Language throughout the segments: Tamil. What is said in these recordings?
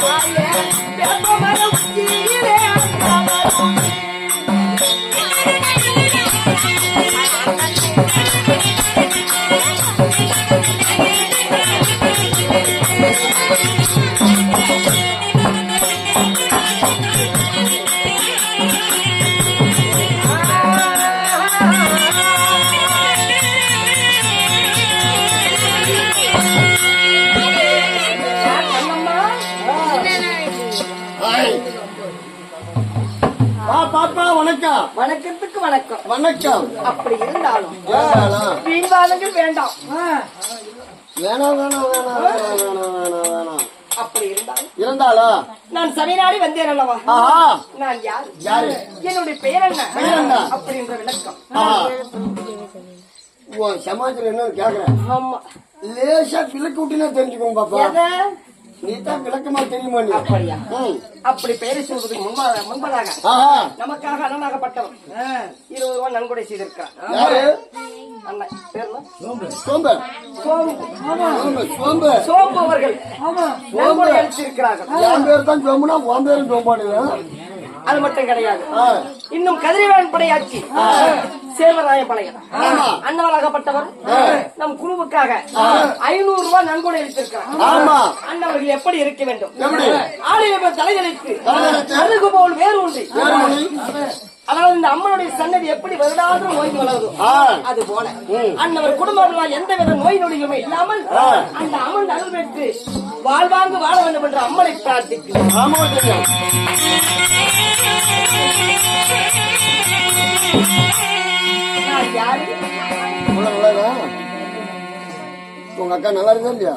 Bye. வணக்கத்துக்கு வணக்கம். வணக்கம். அப்படி இருந்தாலும் வீண்வாதங்கள் வேண்டாம். வேணாம் வேணாம் வேணாம் வேணாம் வேணாம் வேணாம். அப்படி இருந்தாலும் நான் சனிநாடி வந்தேன் அல்லவா? நான் யாரு? என்னுடைய பெயர் என்ன அப்படின்ற விளக்கம் சமாஜத்துல என்ன கேக்குறேன். ஆமா, லேசா விளக்கு விட்டுனா தெரிஞ்சுக்கோங்க பாப்பா. நீதான் விளக்கமா தெரியுமா? அப்படியா? அப்படி பெயரை சொல்வதற்கு முன்பதாக நமக்காக அண்ணனாகப்பட்டவர் 20 ரூபாய் நன்கொடை செய்திருக்கார். சோம்பு அவர்கள் நன்கொடை அளித்திருக்கிறார்கள். என் பேர் தான் சோம்புனா உன் பேரும் சோம்பாடு. அது மட்டும் கிடையாது, இன்னும் கதிரவேலன் படையாட்சி சேர்வராயப்பாளையம் அண்ணவராகப்பட்டவர் நம் குழுவுக்காக 500 ரூபாய் நன்கொடை அளித்திருக்கிறார். அண்ணவர்கள் எப்படி இருக்க வேண்டும்? ஆலய தலைகளுக்கு அருகு போல் வேறு உண்டு. அதாவது இந்த அம்மனுடைய சன்னதி எப்படி வருடாந்திரம் நோய்க்கு வளருதோ அது போல அண்ணவர் குடும்பம் எந்த வித நோய் நொடியுமே இல்லாமல் அந்த அம்மன் அருள் பெற்று வாழ்வாங்கு வாழ வேண்டும் என்ற அம்மனை பிரார்த்திக்கிறேன். உங்க அக்கா நல்லா இருக்கா இல்லையா?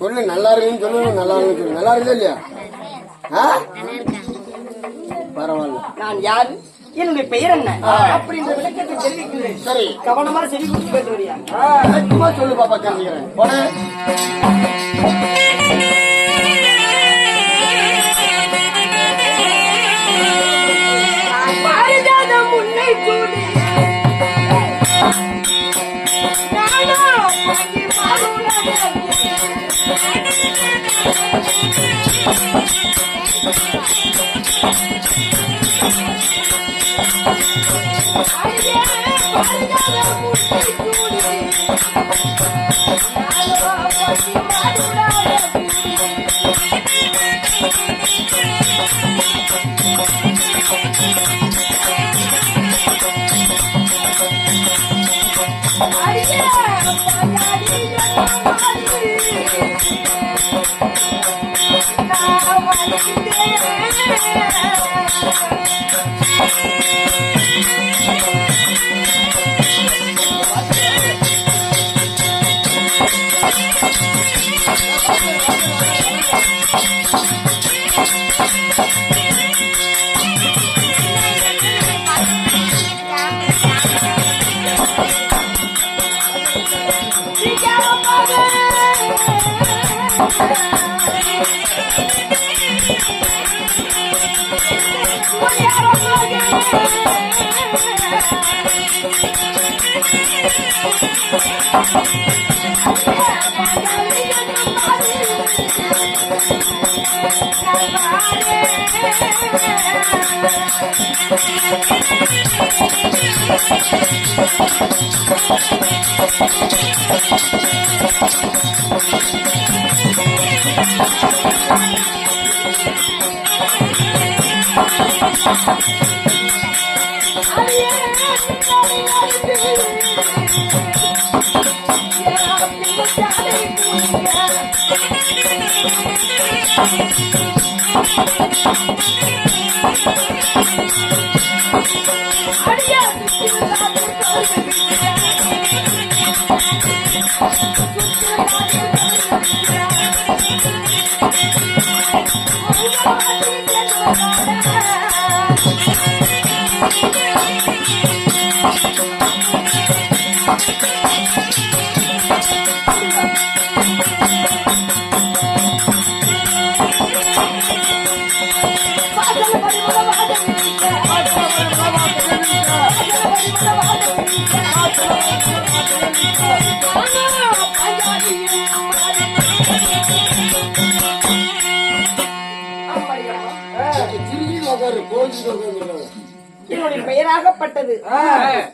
சொல்லு, நல்லா இருக்குன்னு சொல்லு. நல்லா இருக்கு, நல்லா இருக்கா இல்லையா? பரவாயில்ல. நான் யாரு, என்னுடைய பெயர் என்ன அப்படின்ற விளக்கத்தை தெரிவிக்கிறேன். சரி, கவனமா செவி கொடுத்து பேசுறியா? சொல்லு பாப்பா, தெரிஞ்சுக்கிறேன். முன்னை சூடி பாரு கோச்சிட்டு உட்காந்துருக்காங்க. என்னுடைய பெயராகப்பட்டது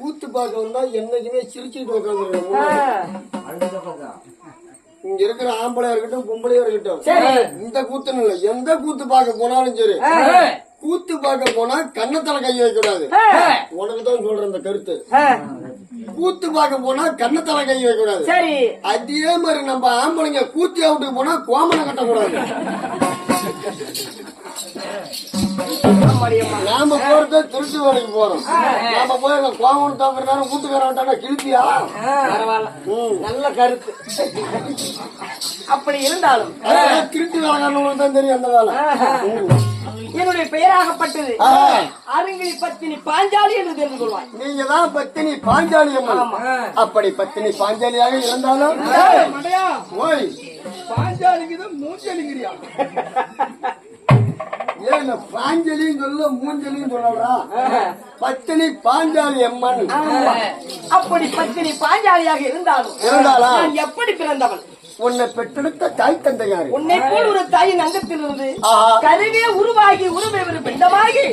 கூத்து பார்க்க வந்தா என்னைக்குமே சிரிச்சுட்டு உட்காந்துருக்காங்க. இங்க இருக்கிற ஆம்பளையா இருக்கட்டும் பொம்பளையா இருக்கட்டும், இந்த கூத்துன்னு இல்ல, எந்த கூத்து பார்க்க போனாலும் சரி, கூத்து பார்க்க போனா கன்னத்துல கை வைக்க கூடாது. உனக்குதான் சொல்றேன் இந்த கருத்து. கூத்து பார்க்க போனா கன்னத்துல கை வைக்க கூடாது. சரி, அதே மாதிரி நம்ம ஆம்பளைங்க கூத்தி அவுட்டுக்கு போனா கோமனை கட்டக்கூடாது. நாம போறது திருச்சி வேலைக்கு போறோம். நாம போய் கோமன் தாக்குறதான கூட்டுக்காரன் கிழிப்பியா? நல்ல கருத்து. அப்படி இருந்தாலும் திருச்சி வேலைக்காரங்களுக்கு தான் தெரியும் அந்த வேலை. என்னுடைய பெயராகப்பட்டது அருங்கிலி பத்தினி பாஞ்சாலி என்று தெரிந்து கொள்வாய். நீங்க தான் பத்தினி பாஞ்சாலி அம்மா. அப்படி பத்தினி பாஞ்சாலியாக இருந்தாலும் ஓய் பாஞ்சாலிக்குதான் மூஞ்சலிங்கிறியா? ஏன் பாஞ்சலியும் சொல்ல மூஞ்சலியும் சொல்லா? பத்தினி பாஞ்சாலி அம்மன். அப்படி பத்தினி பாஞ்சாலியாக இருந்தாலும் நான் எப்படி பிறந்தவள்? உன்னை பெற்றெடுத்த தாய் தந்தை யாரு? உன்னை போல் ஒரு தாயின் அங்கத்திலிருந்து கருவே உருவாகி உருவே ஒரு பிண்டமாகி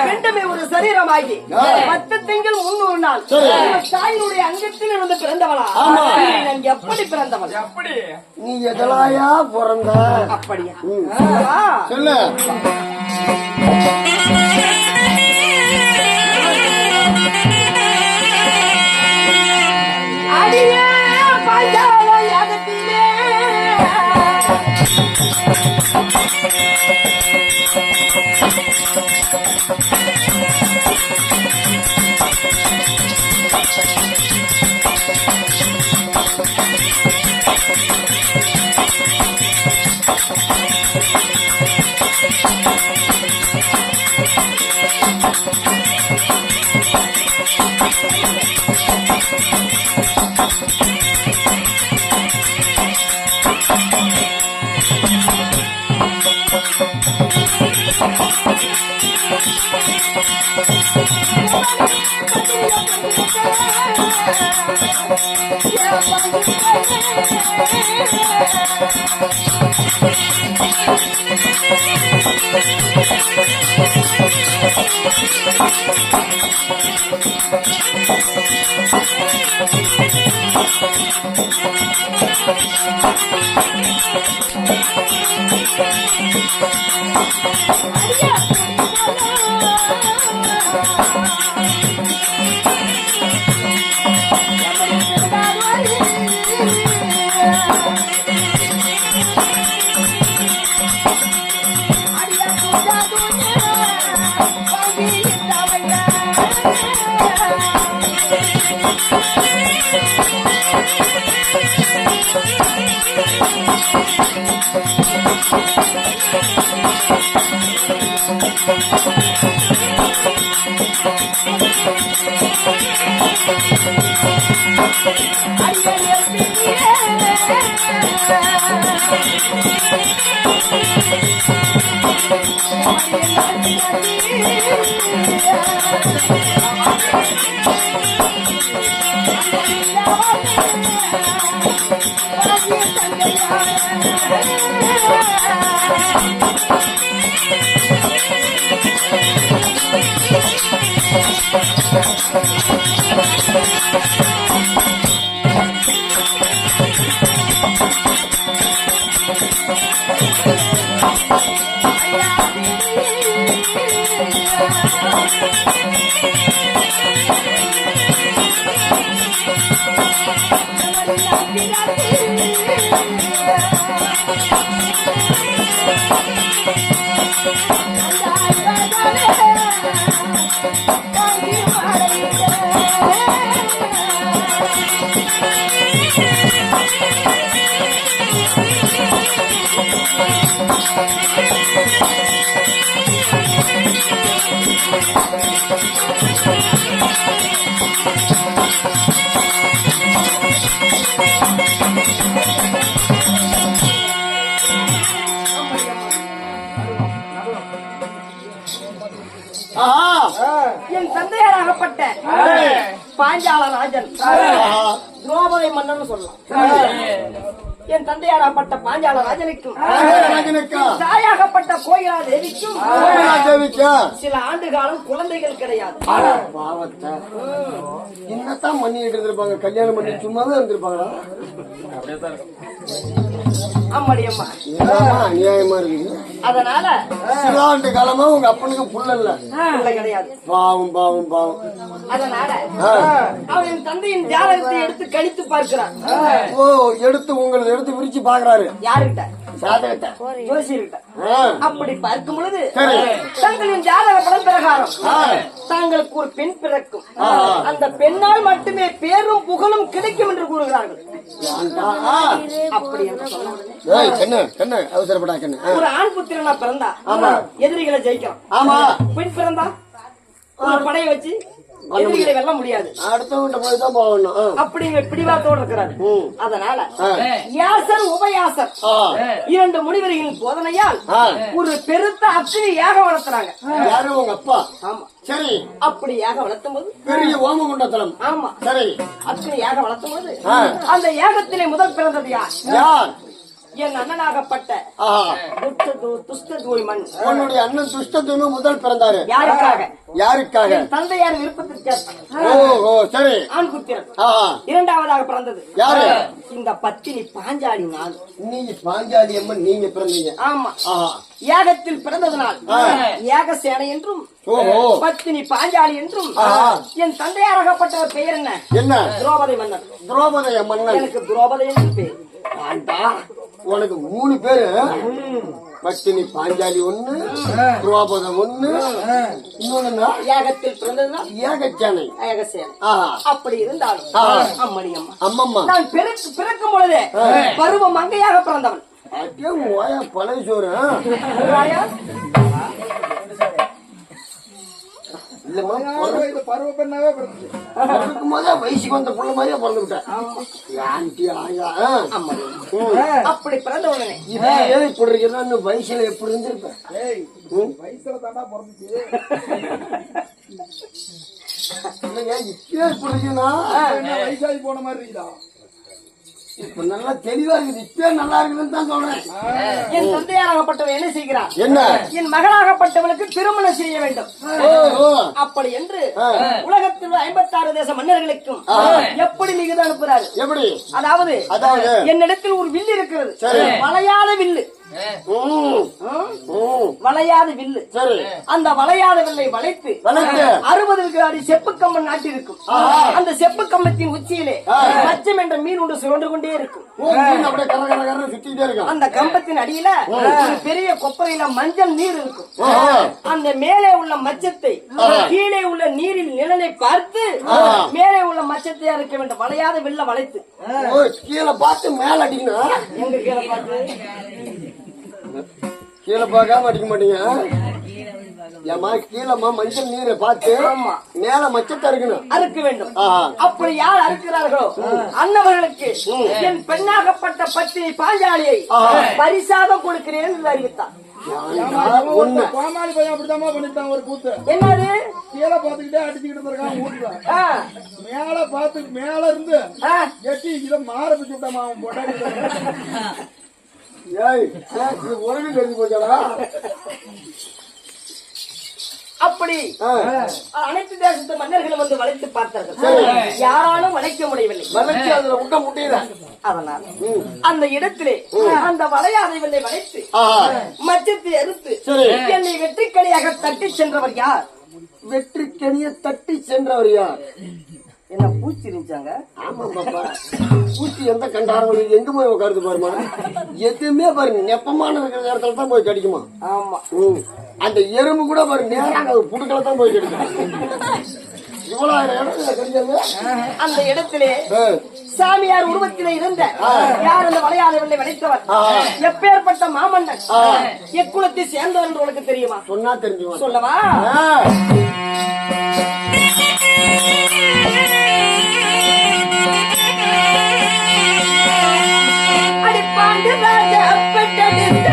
பிண்டமே ஒரு சரீரமாகி 10 திங்கள் 300 நாள் தாயினுடைய அங்கத்தில் இருந்து பிறந்தவளா? நான் எப்படி பிறந்தவள்? எப்படி நீ எதலாயா பிறந்த? அப்படியா சொல்லு. அடியே பாஞ்சால யாகத்திலே என் தந்தையாராகப்பட்ட பாஞ்சால ராஜன் துரோபதை மன்னன் சொல்லலாம். என் தந்தையாராகப்பட்ட பாஞ்சால ராஜனுக்கும் தாயாகப்பட்ட கோயில் ஊமையா தேவிக்கும் சில ஆண்டு காலம் குழந்தைகள் கிடையாது. பாவத்தை என்னத்தான் பண்ணிட்டு இருந்திருப்பாங்க, கல்யாணம் பண்ணி சும்மாவே இருந்திருப்பாங்களா? அம்மாடி அம்மா அநியாயமா இருக்குது. அதனால சில ஆண்டு காலமா உங்க அப்பனுக்கு புள்ள இல்ல, பிள்ளை கிடையாது. பாவம் பாவம் பாவம். அதனால அவன் தந்தையின் ஜாதகத்தை எடுத்து கணித்து பார்க்கிறான். ஓ, எடுத்து உங்களை எடுத்து விரிச்சு பாக்குறாரு. யாருகிட்ட? ஜாதகத்தை ஜோசியர்கிட்ட. அப்படி பார்க்கும் பொழுது தங்களின் ஜாதக படம் பிரகாரம் தாங்களுக்கு ஒரு பெண் பிறக்கும். அந்த பெண்ணால் மட்டுமே பேரும் புகழும் கிடைக்கும் என்று கூறுகிறார்கள். அப்படி என்று சொன்ன அவசரப்படா கண்ணு. ஒரு ஆண் புத்திரனா பிறந்தா எதிரிகளை ஜெயிக்கலாம். ஆமா. பெண் பிறந்தா ஒரு படையை வச்சு எதிரிகளை வெல்ல முடியாது. அடுத்தவங்க போய்தான் போகணும். அப்படிங்கிற பிடிவாத்தோடு இருக்கிறாரு. அதனால யாசர் உபயாசர் இரண்டு முனிவர்களின் போதனையால் ஒரு பெருத்த அக்னி யாக வளர்த்துறாங்க. யாரு? உங்க அப்பா. ஆமா. சரி. அப்படி யாக வளர்த்தும் போது பெரிய ஓமகுண்டத்தலம். ஆமா. சரி. அக்னி யாக வளர்த்தும் போது அந்த யாகத்திலே முதல் பிறந்தது யார்? யார்? என் அண்ணனாகப்பட்ட துஷ்டதூய்மன். உன்னுடைய அண்ணன் துஷ்டதூய்மை முதல் பிறந்தாரு. யாருக்காக? யாருக்காக? தந்தையார் விருப்பத்திற்கு. ஓ சரி. ஆண் புத்திரன். இரண்டாவதாக பிறந்தது யாரு? இந்த பத்தினி பாஞ்சாலி. நாள் நீங்க பாஞ்சாலி அம்மன் நீங்க பிறந்தீங்க. ஆமா. யாகத்தில் பிறந்ததுனால் யாக சேனை என்றும் பத்தினி பாஞ்சாலி என்றும். என் தந்தையாராகப்பட்டவர் பெயர் என்ன? என்ன? திரௌபதி மன்னர். திரௌபதி மன்னர். எனக்கு திரௌபதி என்று பேர். உனக்கு 3 பேரு. பத்தினி பாஞ்சாலி ஒண்ணு, திரௌபதி ஒண்ணு, இன்னொன்னு யாகத்தில் பிறந்ததுனா ஏகச்சேனை. அப்படி இருந்தாலும் அம்மணி அம்மா அம்மம்மா நான் பிறக்கும் பொழுதே பருவ மங்கையாக பிறந்தவன். பழைய சோறு பருவ பெண்ணாவே வயசுக்கு வந்த புள்ள மாதிரியா பிறந்து விட்டேன். அப்படி பிறந்த உடனே இப்படி இருக்கிற வயசுல எப்படி இருந்திருப்பேன்? வயசுல தாண்டா பிறந்துச்சு. இப்ப இருக்குன்னா வயசாகி போன மாதிரி இருக்குதா? இப்ப நல்லா தெளிவா இருக்குது. இப்ப நல்லா இருக்குதுன்னு தான் சொல்றேன். என் தந்தையாராகப்பட்டவன் என்ன செய்கிறார்? என்ன? என் மகனாகப்பட்டவனுக்கு திருமணம் செய்ய வேண்டும். அப்படி என்று உலகத்தில் 56 தேச மன்னர்களுக்கும் எப்படி மிகுதி அனுப்புறாரு? எப்படி? அதாவது என்னிடத்தில் ஒரு வில்லு இருக்கிறது. வளையாத வில்லு. வளையாத வில்லு. அந்த வளையாத வில்லை வளைத்து 60 விகாரி செப்பு கம்பம் நாட்டிருக்கும். அந்த செப்பு கம்பத்தின் உச்சியிலே மச்சம் என்ற மீன் ஒன்று சுழன்று கொண்டே இருக்கும். அந்த கம்பத்தின் அடியில ஒரு பெரிய கொப்பரையில மஞ்சள் நீர் இருக்கும். அந்த மேலே உள்ள மச்சத்தை கீழே உள்ள நீரில் நிழலை பார்த்து மேலே உள்ள மச்சத்தை அறுக்க வேண்டும். வளையாத வில்ல வளைத்து கீழே பார்த்து மேல அடிக்கணும். எங்க கீழே பார்த்து? கீழே பார்க்காம அடிக்க மாட்டீங்க. ஏமா கீழமா மஞ்சள் நீரை பார்த்து மேல மச்சத்தை அறுக்க வேண்டும். அப்படி யார் அறுக்கிறார்களோ அன்னவர்களுக்கு என் பெண்ணாகப்பட்ட பத்தினி பாஞ்சாலியை பரிசாதம் கொடுக்கிறேன் என்று அறிவித்தார். கோமாளி பையன் அப்படித்தாமா பண்ணிட்டான் ஒரு கூத்து. என்னது? கீழே பாத்துக்கிட்டே அடிச்சுக்கிட்டு இருக்கான் வீட்டுல. மேல பாத்து மேல இருந்து எட்டி இதை மாற பிச்சு விட்டாமா அவன் பொட்டாடி. உடனே தெரிஞ்சு போச்சாடா. அப்படி அனைத்து தேசத்து மன்னர்களும் வந்து வளைத்து பார்த்தார்கள். யாராலும் வளைக்க முடியவில்லை. வளைச்சு அதுல விட்ட முடியல. அதனால் அந்த இடத்திலே அந்த வளையாதை வில்லை வளைத்து மச்சத்தை அறுத்து என்னை வெற்றிக்கணியாக தட்டி சென்றவர் யார்? வெற்றிக்கணியை தட்டி சென்றவர் யார்? என்ன பூச்சி இருந்துச்சாங்க? ஆமா பாப்பா, பூச்சி எந்த கண்டாரம் எங்க போய் உட்காருது பாருமா. எதுவுமே பாருங்க நெப்பமான இருக்கிற இடத்துல தான் போய் கிடைக்குமா. ஆமா. அந்த எறும்பு கூட பாருங்க நேராக புடுக்கல தான் போய் கிடைக்கும். இவ்வளவு இடத்துல கிடைக்காது. அந்த இடத்திலே சாமியார் உருவத்திலே இருந்த யார் அந்த வளையாதவர்களை வளைத்தவர்? எப்பேற்பட்ட மாமன்னன், எக்குலத்தை சேர்ந்தவர் என்று உனக்கு தெரியுமா? சொன்னா தெரிஞ்சுமா? சொல்லவா? அடிப்பாண்டு ராஜா பெற்றெடுத்த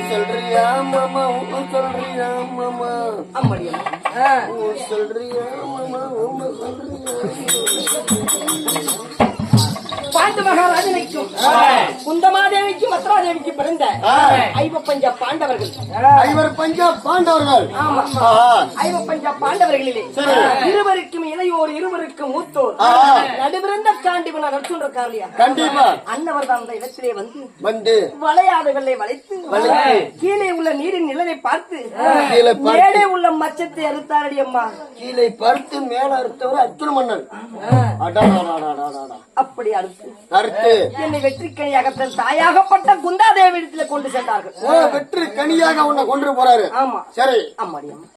சொல்றியா மாமா சொல்றியா மாமா அம்மடியா சொல்றியா மாமா சொல்றியா பாண்டு மகாராஜனுக்கும் குந்தமாதேவிக்கும் மத்ராதேவிக்கும் பிறந்த ஐவப்பஞ்ச பாண்டவர்கள் ஐவர் பஞ்சா பாண்டவர்கள் ஆமா ஐவப்பஞ்ச பாண்டவர்களிலே இருவருக்கும் இளையோர் இருவருக்கும் மூத்தோர் நடுவிருந்த காண்டிவன் நடுச்சுன்ற இல்லையா கண்டிப்பா அன்னவர் தான் அந்த இடத்திலே வந்து வளையாதவர்களை வளைத்து கீழே உள்ள நீரின் நிழலை பார்த்து கீழே பார்த்து மேலே உள்ள மச்சத்தை அறுத்தாரடி அம்மா கீழே பருத்து மேல அறுத்தவர் அர்ஜுன மன்னன் அப்படி அறுத்து என்னை வெற்றி கனியாக தன் தாயாகப்பட்ட குந்தாதேவி இடத்துல கொண்டு சென்றார்கள் வெற்றி கனியாக உன்னை கொண்டு போறாரு ஆமா சரி அம்மாடி அம்மா